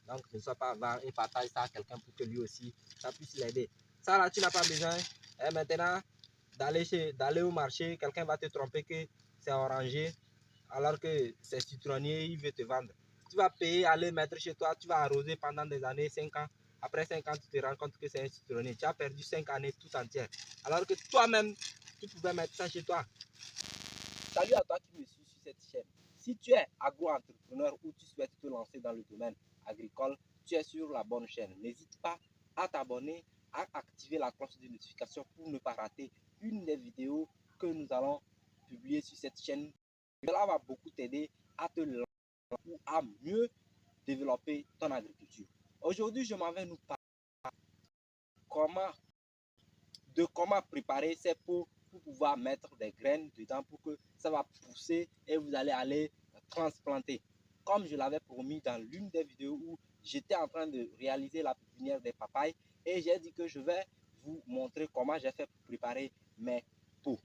Donc, ne sois pas avare et partage ça à quelqu'un pour que lui aussi, ça puisse l'aider. Ça là, tu n'as pas besoin maintenant d'aller au marché. Quelqu'un va te tromper que c'est orangé alors que c'est citronnier, il veut te vendre. Tu vas payer, aller mettre chez toi, tu vas arroser pendant des années, 5 ans. Après 5 ans, tu te rends compte que c'est un citronnier. Tu as perdu 5 années tout entières. Alors que toi-même, tu pouvais mettre ça chez toi. Salut à toi qui me suis sur cette chaîne. Si tu es agro-entrepreneur ou tu souhaites te lancer dans le domaine agricole, tu es sur la bonne chaîne. N'hésite pas à t'abonner, à activer la cloche de notification pour ne pas rater une des vidéos que nous allons publier sur cette chaîne. Cela va beaucoup t'aider à te lancer ou à mieux développer ton agriculture. Aujourd'hui, je m'en vais nous parler de comment préparer ces pots pour pouvoir mettre des graines dedans pour que ça va pousser et vous allez aller transplanter. Comme je l'avais promis dans l'une des vidéos où j'étais en train de réaliser la pépinière des papayes et j'ai dit que je vais vous montrer comment j'ai fait pour préparer mes pots.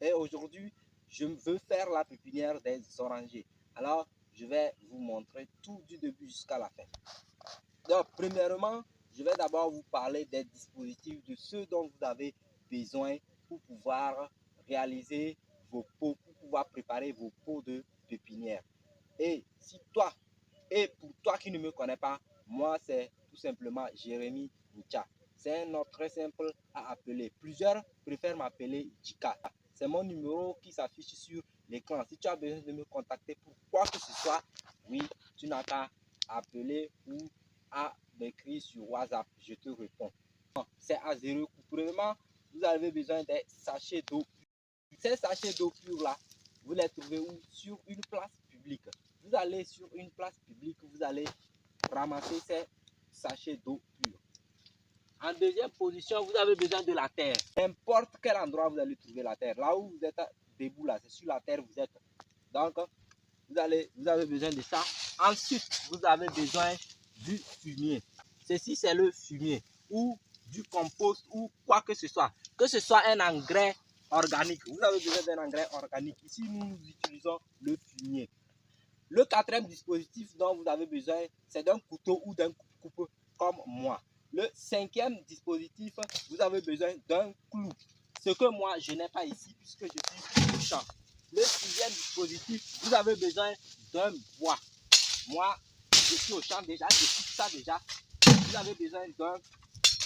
Et aujourd'hui, je veux faire la pépinière des orangers. Alors, je vais vous montrer tout du début jusqu'à la fin. Donc, premièrement, je vais d'abord vous parler des dispositifs, de ceux dont vous avez besoin pour pouvoir réaliser vos pots, pour pouvoir préparer vos pots de pépinière. Et pour toi qui ne me connais pas, moi c'est tout simplement Jérémy Nicha. C'est un nom très simple à appeler. Plusieurs préfèrent m'appeler Jika. C'est mon numéro qui s'affiche sur l'écran. Si tu as besoin de me contacter pour quoi que ce soit, oui, tu n'as qu'à appeler ou à m'écrire sur WhatsApp, je te réponds. C'est à 0 coût. Premièrement, vous avez besoin des sachets d'eau pure. Ces sachets d'eau pure là, vous les trouvez où? Sur une place publique. Vous allez sur une place publique, vous allez ramasser ces sachets d'eau pure. En deuxième position, vous avez besoin de la terre. N'importe quel endroit vous allez trouver la terre. Là où vous êtes debout là, c'est sur la terre vous êtes. Donc, vous avez besoin de ça. Ensuite, vous avez besoin du fumier. Ceci, c'est le fumier ou du compost ou quoi que ce soit. Que ce soit un engrais organique. Vous avez besoin d'un engrais organique. Ici, nous utilisons le fumier. Le quatrième dispositif dont vous avez besoin, c'est d'un couteau ou d'un coupe-coupe comme moi. Le cinquième dispositif, vous avez besoin d'un clou. Ce que moi, je n'ai pas ici puisque je suis au champ. Le sixième dispositif, vous avez besoin d'un bois. Moi, je suis au champ déjà, je coupe ça déjà. Vous avez besoin d'un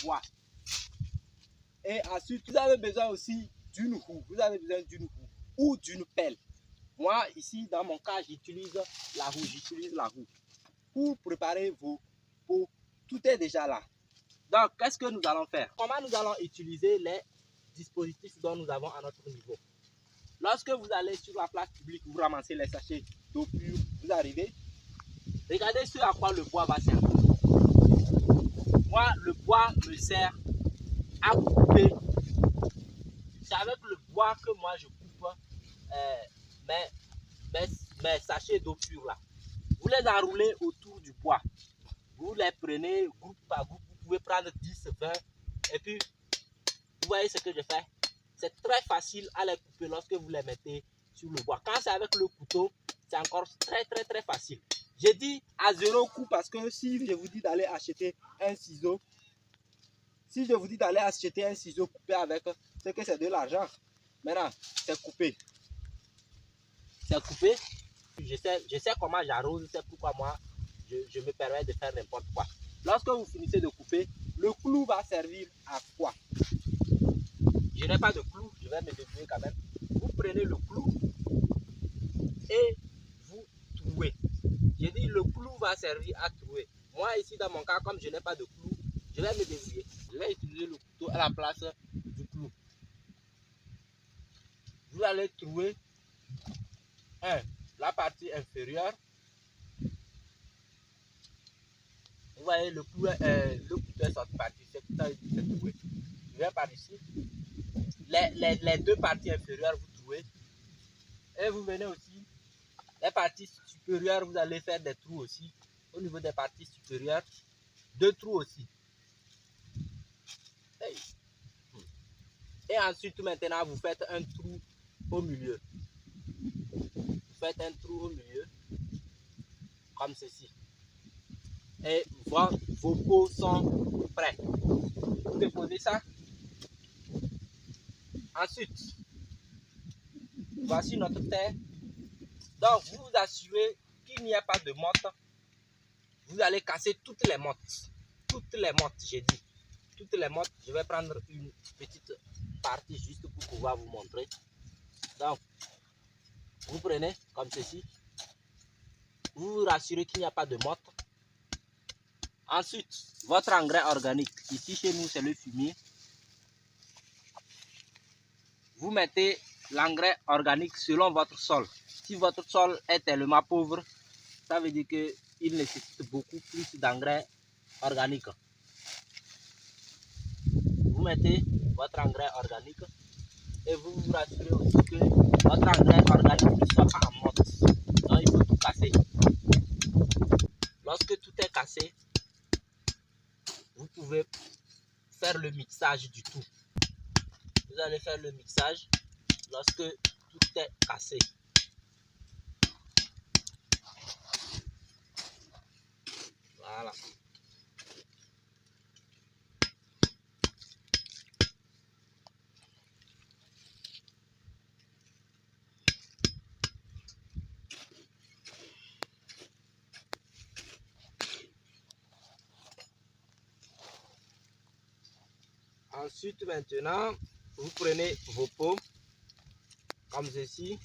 bois. Et ensuite, vous avez besoin aussi d'une roue. Vous avez besoin d'une roue ou d'une pelle. Moi, ici, dans mon cas, j'utilise la roue. Pour préparer vos pots, tout est déjà là. Donc, qu'est-ce que nous allons faire? Comment nous allons utiliser les dispositifs dont nous avons à notre niveau? Lorsque vous allez sur la place publique, vous ramassez les sachets d'eau pure, vous arrivez. Regardez ce à quoi le bois va servir. Moi, le bois me sert à couper. C'est avec le bois que moi je coupe mes sachets d'eau pure là. Vous les enroulez autour du bois. Vous les prenez groupe par groupe. Vous pouvez prendre 10, 20. Et puis, vous voyez ce que je fais. C'est très facile à les couper lorsque vous les mettez sur le bois. Quand c'est avec le couteau, c'est encore très facile. J'ai dit à 0 coût parce que si je vous dis d'aller acheter un ciseau, coupé avec, c'est que c'est de l'argent. Maintenant, c'est coupé. C'est coupé. Je sais comment j'arrose, c'est pourquoi moi, je me permets de faire n'importe quoi. Lorsque vous finissez de couper, le clou va servir à quoi? Je n'ai pas de clou, je vais me débrouiller quand même. Vous prenez le clou et vous trouez. J'ai dit le clou va servir à trouer. Moi ici dans mon cas, comme je n'ai pas de clou, je vais me débrouiller. Je vais utiliser le couteau à la place du clou. Vous allez trouver la partie inférieure. Vous voyez le couteau est sorti par ici, c'est trouvé. Je viens par ici. Les deux parties inférieures, vous trouvez. Et vous venez aussi, les parties supérieures, vous allez faire des trous aussi. Au niveau des parties supérieures, 2 trous aussi. Hey. Et ensuite, maintenant, vous faites un trou au milieu. Vous faites un trou au milieu, comme ceci. et vos pots sont prêts. Vous déposez ça. Ensuite, voici notre terre. Donc, vous vous assurez qu'il n'y a pas de motte. Vous allez casser toutes les mottes. Toutes les mottes, j'ai dit. Toutes les mottes. Je vais prendre une petite partie juste pour pouvoir vous montrer. Donc, vous prenez comme ceci. Vous vous rassurez qu'il n'y a pas de motte. Ensuite, votre engrais organique. Ici, chez nous, c'est le fumier. Vous mettez l'engrais organique selon votre sol. Si votre sol est tellement pauvre, ça veut dire qu'il nécessite beaucoup plus d'engrais organique. Vous mettez votre engrais organique et vous vous rassurez aussi que votre engrais organique ne soit pas en motte. Donc il faut tout casser. Lorsque tout est cassé, vous pouvez faire le mixage du tout. Vous allez faire le mixage lorsque tout est cassé. Voilà. Ensuite, maintenant, vous prenez vos pots comme ceci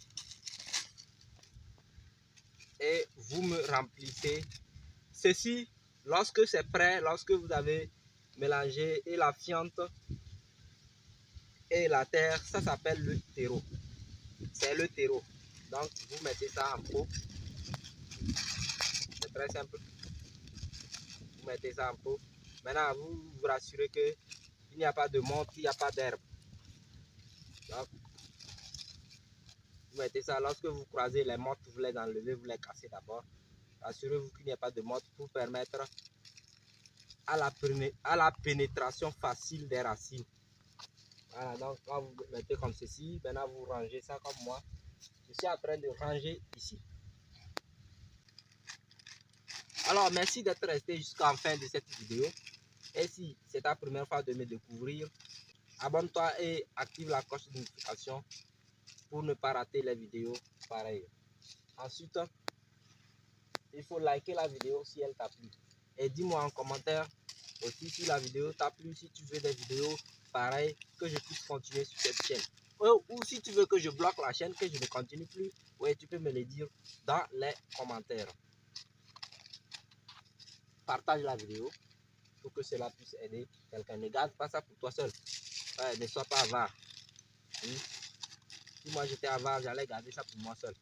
et vous me remplissez ceci. Lorsque c'est prêt, lorsque vous avez mélangé et la fiente et la terre, ça s'appelle le terreau. C'est le terreau. Donc, vous mettez ça en pot. C'est très simple. Vous mettez ça en pot. Maintenant, vous vous rassurez qu'il n'y a pas de motte, il n'y a pas d'herbe. Donc, vous mettez ça. Lorsque vous croisez les mottes, vous les enlevez, vous les cassez d'abord. Assurez-vous qu'il n'y a pas de motte pour permettre à la pénétration facile des racines. Voilà, donc quand vous mettez comme ceci, maintenant vous rangez ça comme moi. Je suis en train de ranger ici. Alors, merci d'être resté jusqu'à la fin de cette vidéo. Et si c'est ta première fois de me découvrir, abonne-toi et active la cloche de notification pour ne pas rater les vidéos pareilles. Ensuite, il faut liker la vidéo si elle t'a plu. Et dis-moi en commentaire aussi si la vidéo t'a plu, si tu veux des vidéos pareilles, que je puisse continuer sur cette chaîne. Ou si tu veux que je bloque la chaîne, que je ne continue plus, ouais, tu peux me le dire dans les commentaires. Partage la vidéo pour que cela puisse aider quelqu'un. Ne garde pas ça pour toi seul. Ouais, ne sois pas avare. Si moi j'étais avare, j'allais garder ça pour moi seul.